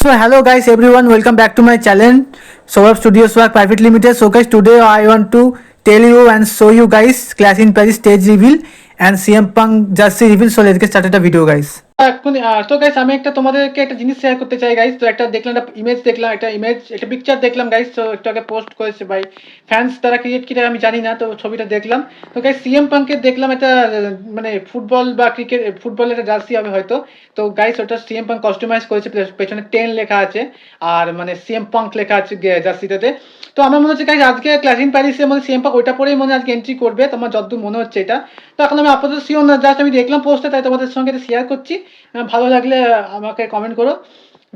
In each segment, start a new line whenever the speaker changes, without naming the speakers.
So hello guys everyone, welcome back to my channel Saurabh Studio Swag Private Limited. So guys, today I want to tell you and show you guys Clash in Paris stage reveal and CM Punk jersey reveal. So let's get started the video guys.
এখন তো guys আমি তোমাদেরকে একটা জিনিস share করতে চাই guys. তো একটা দেখলাম, একটা ইমেজ দেখলাম, একটা পিকচার দেখলাম গাইস। তো একটু আগে পোস্ট করেছে ভাই ফ্যান্স, তারা ক্রিয়েট কিনা আমি জানি না, তো ছবিটা দেখলাম। তো গাইস সিএম পাঙ্কের দেখলাম একটা মানে ফুটবল বা ক্রিকেট, ফুটবলের একটা জার্সি হবে হয়তো। তো গাইস ওটা সিএম পাঙ্ক কাস্টমাইজ করেছে, পেছনে 10 লেখা আছে আর মানে সিএম পাঙ্ক লেখা আছে জার্সিটাতে। তো আমার মনে হচ্ছে গাইস আজকে ক্লাশ ইন প্যারিসের মধ্যে সিএম পাঙ্ক ওইটা পরেই মনে আজকে এন্ট্রি করবে, তোমার যতদূর মনে হচ্ছে এটা। তো এখন আমি আপাতত শিওর না, জাস্ট আমি দেখলাম পোস্টে, তাই তোমাদের সঙ্গে শেয়ার করছি। ভালো লাগলে আমাকে কমেন্ট করো।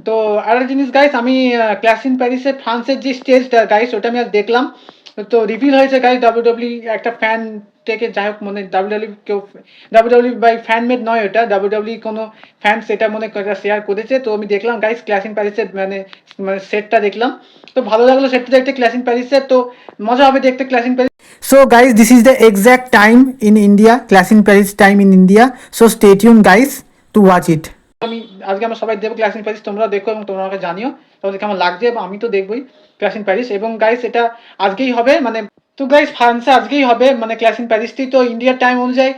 তো আরেকটা জিনিস গাইস, আমি ক্লাশ ইন প্যারিসে ফ্রান্সের যে স্টেজটা গাইস ওটা আমি আজ দেখলাম। তো রিভিল হয়েছে গাইস ডাব্লিউডাব্লিউ একটা ফ্যান থেকে, যাই হোক মানে ডাব্লিউডাব্লিউ কেউ, ডাব্লিউডাব্লিউ বাই ফ্যান মেড নয় ওটা, ডাব্লিউডাব্লিউ কোনো ফ্যান সেটা মনে শেয়ার করেছে। তো আমি দেখলাম গাইস ক্লাশ ইন প্যারিসের মানে মানে সেটটা দেখলাম, তো ভালো লাগলো সেটটা দেখতে ক্লাশ ইন প্যারিসের। তো মজা হবে দেখতে clash in Paris.
So guys, this is the exact time in India, Clash in Paris time in India. So stay tuned guys to watch it.
আমি আজকে আমরা সবাই দেখবো ক্লাশ ইন প্যারিস, তোমরা দেখো এবং তোমরা আমাকে জানিও তোমাদের কেমন লাগছে, এবং আমি তো দেখবোই ক্লাশ ইন প্যারিস। এবং গাইস এটা আজকেই হবে মানে, তো গাইস ফ্রান্সে আজকেই হবে মানে ক্লাশ ইন প্যারিসটি। তো ইন্ডিয়ার টাইম অনুযায়ী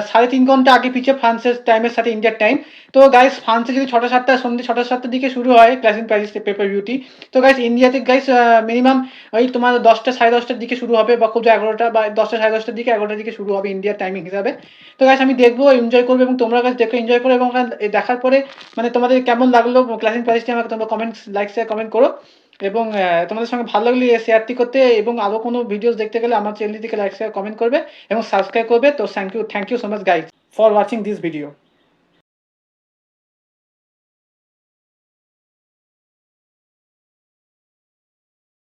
3.5 ঘন্টা আগে পিছিয়ে ফ্রান্সের টাইমের সাথে ইন্ডিয়ার টাইম। তো গাইস ফ্রান্সে যদি 6টা 7টা সন্ধ্যে 6টা 7টার দিকে শুরু হয় clash in Paris paper beauty, তো গাইস ইন্ডিয়াতে গাইস মিনিমাম ওই তোমার 10টা 10:30টার দিকে শুরু হবে, বা খুব 11টা বা 10টা 10:30টার দিকে 11টার দিকে শুরু হবে ইন্ডিয়ার টাইমিং হিসাবে। তো গাইস আমি দেখবো, এনজয় করবো, এবং তোমরা গাইস দেখো এনজয় করো, এবং দেখার পরে মানে তোমাদের কেমন লাগলো ক্লাশ ইন প্যারিসটি আমাকে তোমরা কমেন্ট, লাইক শেয়ার কমেন্ট করো। এবং তোমাদের সঙ্গে ভালো লাগলে শেয়ারটি করতে, এবং আরও কোনো ভিডিওস দেখতে গেলে আমার চ্যানেলটিকে লাইক শেয়ার কমেন্ট করবে এবং সাবস্ক্রাইব করবে। তো thank you so much guys for watching this video.